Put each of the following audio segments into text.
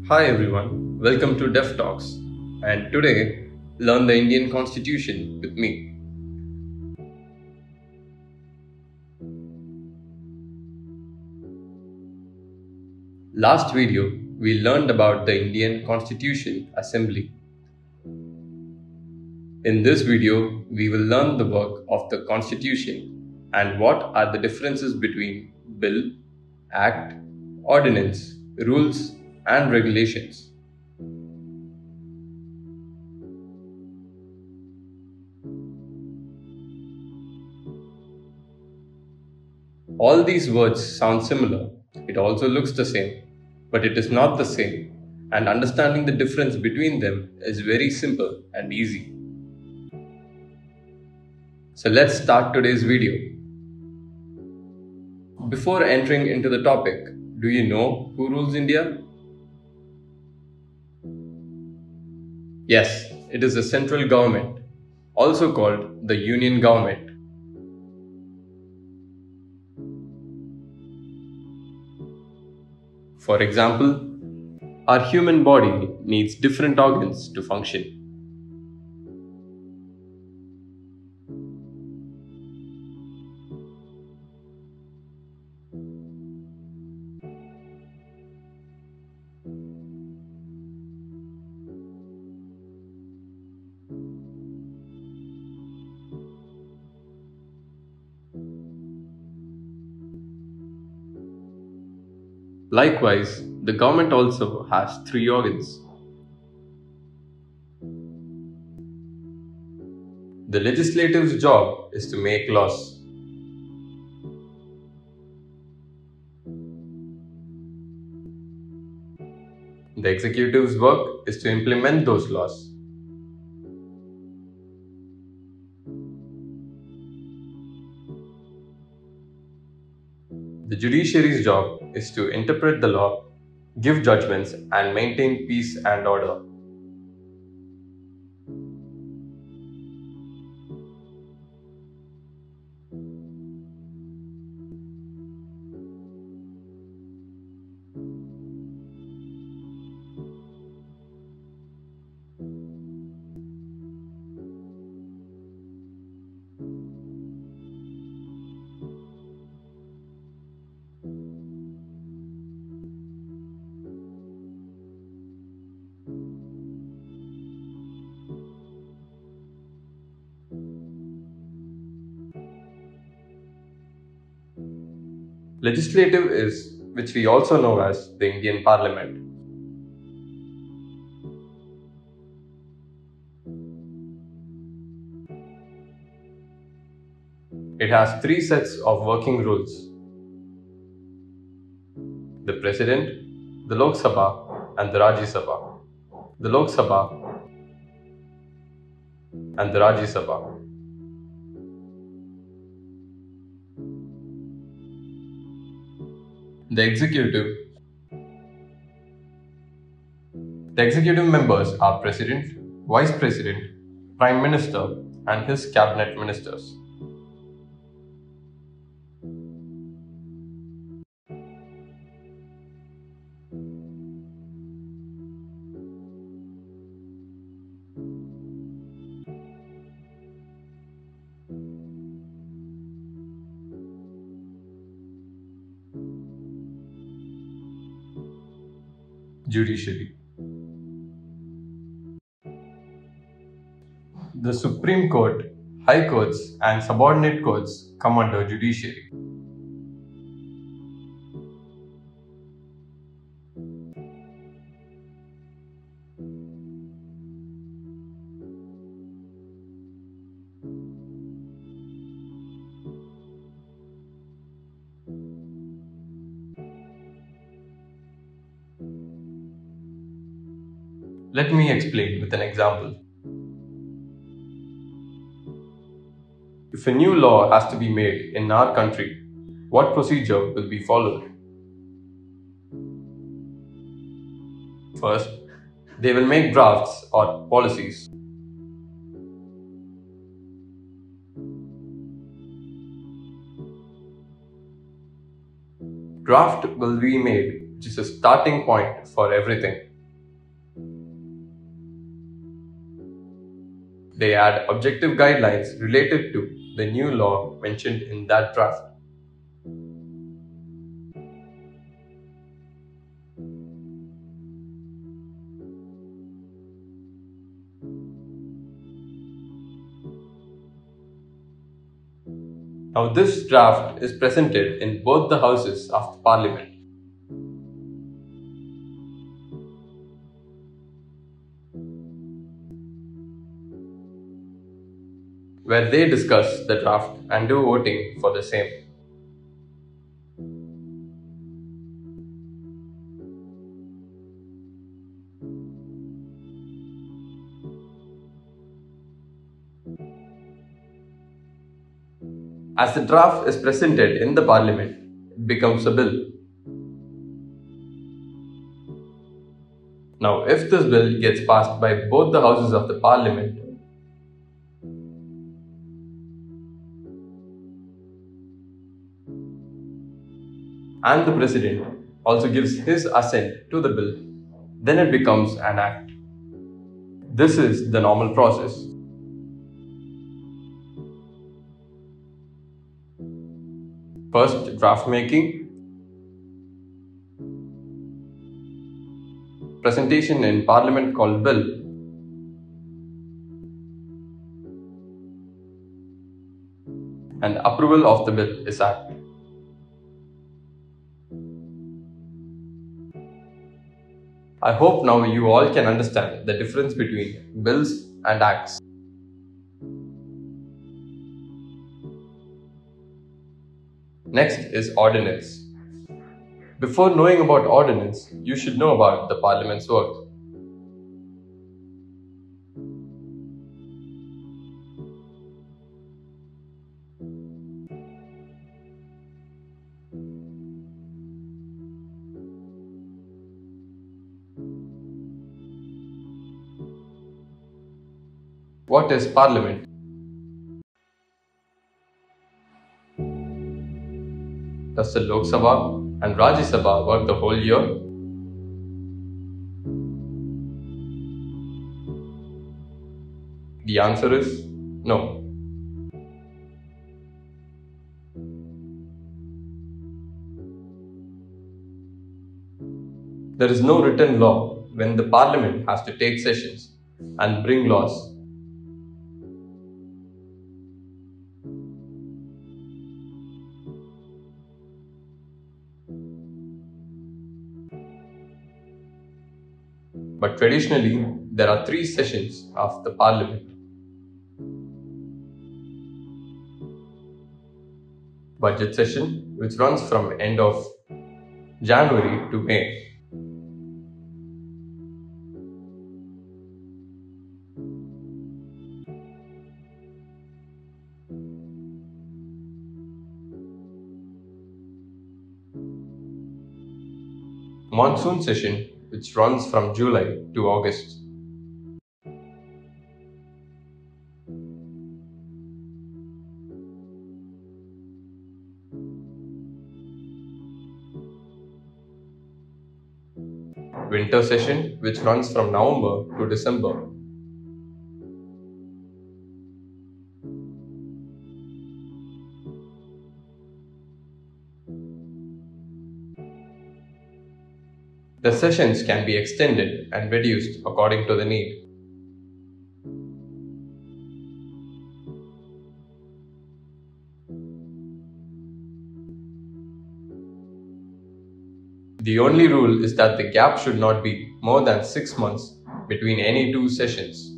Hi everyone, welcome to Deaf Talks, and today learn the Indian Constitution with me. Last video we learned about the Indian Constitution Assembly. In this video we will learn the work of the Constitution and what are the differences between bill, act, ordinance, rules and regulations. All these words sound similar. It also looks the same, but it is not the same, and understanding the difference between them is very simple and easy. So let's start today's video. Before entering into the topic, do you know who rules India? Yes, it is the central government, also called the union government. For example, our human body needs different organs to function. Likewise, the government also has three organs. The legislative's job is to make laws. The executive's work is to implement those laws. The judiciary's job is to interpret the law, give judgments, and maintain peace and order. Legislative is, which we also know as the Indian Parliament. It has three sets of working rules: the President, the Lok Sabha, and the Rajya Sabha. The Lok Sabha and the Rajya Sabha. The executive. The executive members are President, Vice President, Prime Minister, and his cabinet ministers. Judiciary. The Supreme Court, High Courts, and subordinate courts come under judiciary. Let me explain with an example. If a new law has to be made in our country, what procedure will be followed? First, they will make drafts or policies. Draft will be made, which is a starting point for everything. They add objective guidelines related to the new law mentioned in that draft. Now, this draft is presented in both the houses of the Parliament. Where they discuss the draft and do voting for the same. As the draft is presented in the Parliament, it becomes a bill. Now, if this bill gets passed by both the houses of the Parliament, and the President also gives his assent to the bill, then it becomes an act. This is the normal process. First, draft making, presentation in Parliament called bill, and approval of the bill is act. I hope now you all can understand the difference between bills and acts. Next is ordinance. Before knowing about ordinance, you should know about the Parliament's work. What is Parliament? Does the Lok Sabha and Rajya Sabha work the whole year? The answer is no. There is no written law when the Parliament has to take sessions and bring laws. But traditionally, there are 3 sessions of the Parliament. Budget session, which runs from end of January to May. Monsoon session, which runs from July to August. Winter session, which runs from November to December. The sessions can be extended and reduced according to the need. The only rule is that the gap should not be more than 6 months between any 2 sessions.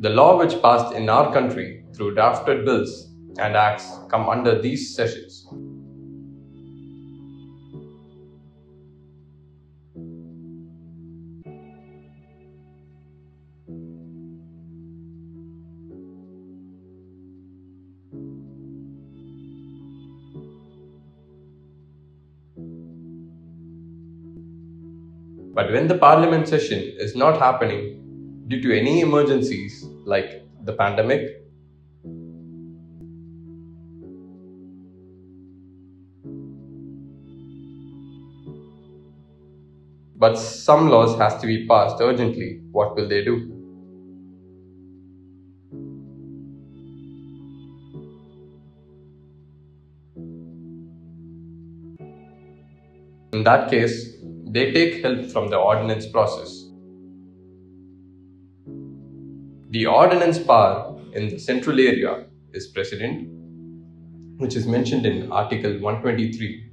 The law which passed in our country through drafted bills and acts come under these sessions. But when the Parliament session is not happening due to any emergencies like the pandemic, But some laws has to be passed urgently. What will they do? In that case, they take help from the ordinance process. The ordinance power in the central area is President, which is mentioned in Article 123.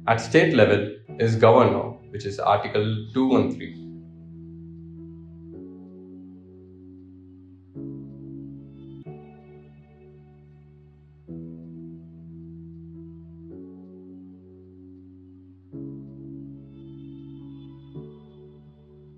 At state level is Governor, which is Article 213.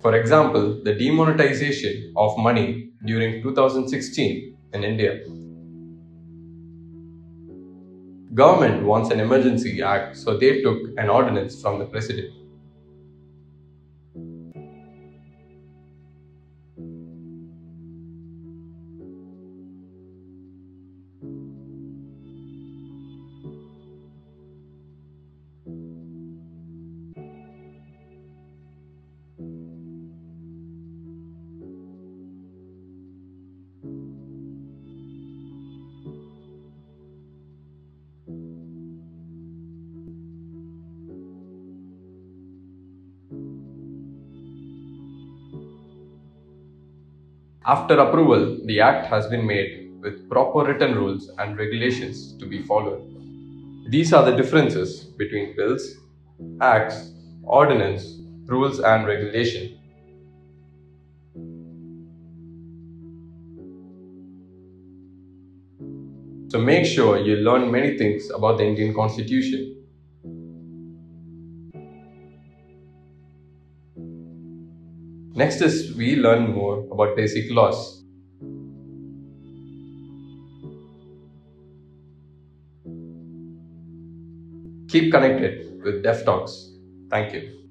For example, the demonetization of money during 2016 in India. Government wants an emergency act, so they took an ordinance from the president. After approval, the act has been made with proper written rules and regulations to be followed. These are the differences between bills, acts, ordinance, rules and regulation. So make sure you learn many things about the Indian Constitution. Next is we learn more about basic laws. Keep connected with Deaf Talks. Thank you.